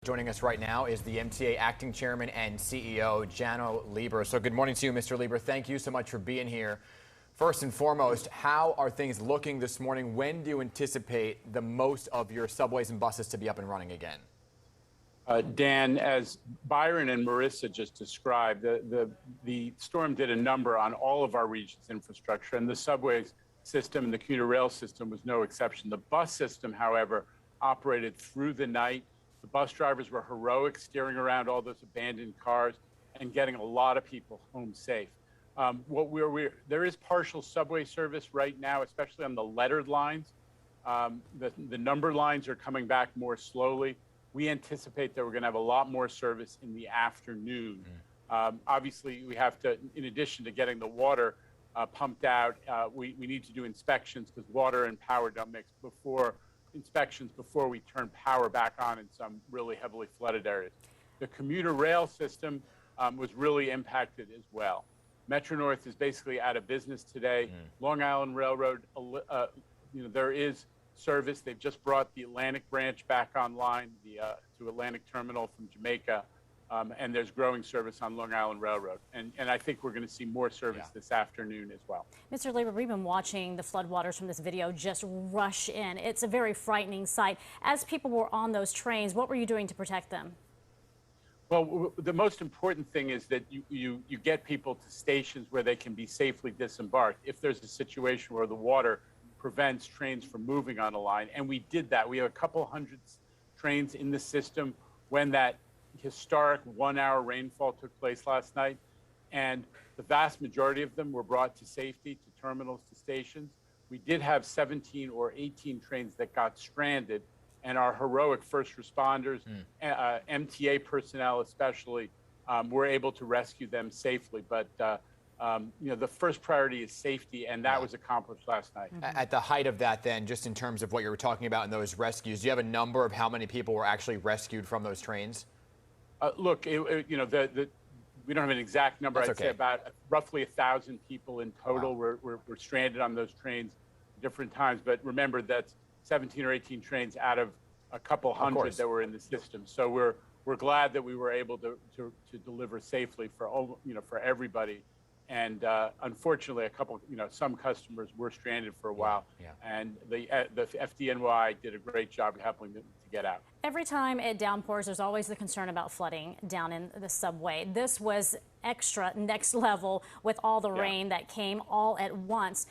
Joining us right now is the MTA Acting Chairman and CEO, Janno Lieber. So good morning to you, Mr. Lieber. Thank you so much for being here. First and foremost, how are things looking this morning? When do you anticipate the most of your subways and buses to be up and running again? Dan, as Byron and Marissa just described, the storm did a number on all of our region's infrastructure, and the subways system and the commuter rail system was no exception. The bus system, however, operated through the night. The bus drivers were heroic, steering around all those abandoned cars and getting a lot of people home safe. There is partial subway service right now, especially on the lettered lines. The number lines are coming back more slowly. We anticipate that we're going to have a lot more service in the afternoon. Obviously, we have to, in addition to getting the water pumped out, we need to do inspections because water and power don't mix before we turn power back on in some really heavily flooded areas. The commuter rail system was really impacted as well. Metro North is basically out of business today. Long Island Railroad, there is service. They've just brought the Atlantic branch back online, to Atlantic Terminal from Jamaica, and there's growing service on Long Island Railroad. And I think we're going to see more service this afternoon as well. Mr. Lieber, we've been watching the floodwaters from this video just rush in. It's a very frightening sight. As people were on those trains, what were you doing to protect them? Well, the most important thing is that you get people to stations where they can be safely disembarked. If there's a situation where the water prevents trains from moving on a line, and we did that. We have a couple hundred trains in the system when that historic 1-hour rainfall took place last night, and the vast majority of them were brought to safety, to terminals, to stations. We did have 17 or 18 trains that got stranded, and our heroic first responders, MTA personnel especially, were able to rescue them safely. But the first priority is safety, and that was accomplished last night. At the height of that, then, just in terms of what you were talking about in those rescues, do you have a number of how many people were actually rescued from those trains? Look, we don't have an exact number. That's I'd say about roughly 1,000 people in total were stranded on those trains at different times. But remember, that's 17 or 18 trains out of a couple hundred that were in the system. So we're glad that we were able to deliver safely for everybody. And unfortunately, some customers were stranded for a while, and the FDNY did a great job of helping them to get out. Every time it downpours, there's always the concern about flooding down in the subway. This was extra next level with all the rain that came all at once.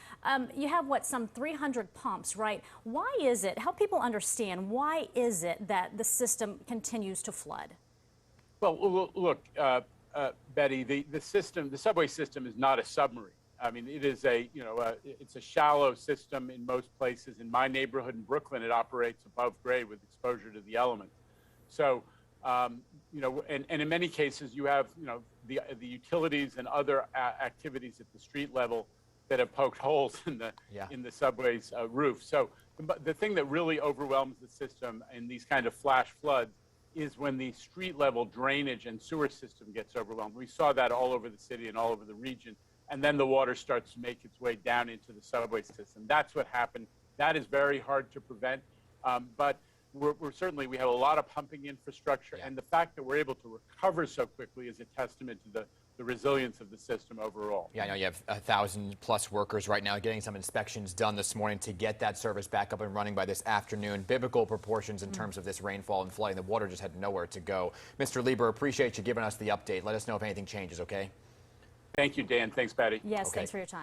You have, some 300 pumps, right? Why is it, help people understand, why is it that the system continues to flood? Well, look, Betty, the subway system is not a submarine. I mean, it is it's a shallow system in most places. In my neighborhood in Brooklyn, it operates above grade with exposure to the elements. So, and in many cases, you have, the utilities and other activities at the street level that have poked holes in the subway's roof. So the thing that really overwhelms the system in these kind of flash floods is when the street level drainage and sewer system gets overwhelmed. We saw that all over the city and all over the region. And then the water starts to make its way down into the subway system. That's what happened. That is very hard to prevent. But we have a lot of pumping infrastructure. And the fact that we're able to recover so quickly is a testament to the resilience of the system overall. Yeah, I know you have 1,000+ workers right now getting some inspections done this morning to get that service back up and running by this afternoon. Biblical proportions in terms of this rainfall and flooding. The water just had nowhere to go. Mr. Lieber, appreciate you giving us the update. Let us know if anything changes, okay? Thank you, Dan. Thanks, Patty. Yes, thanks for your time.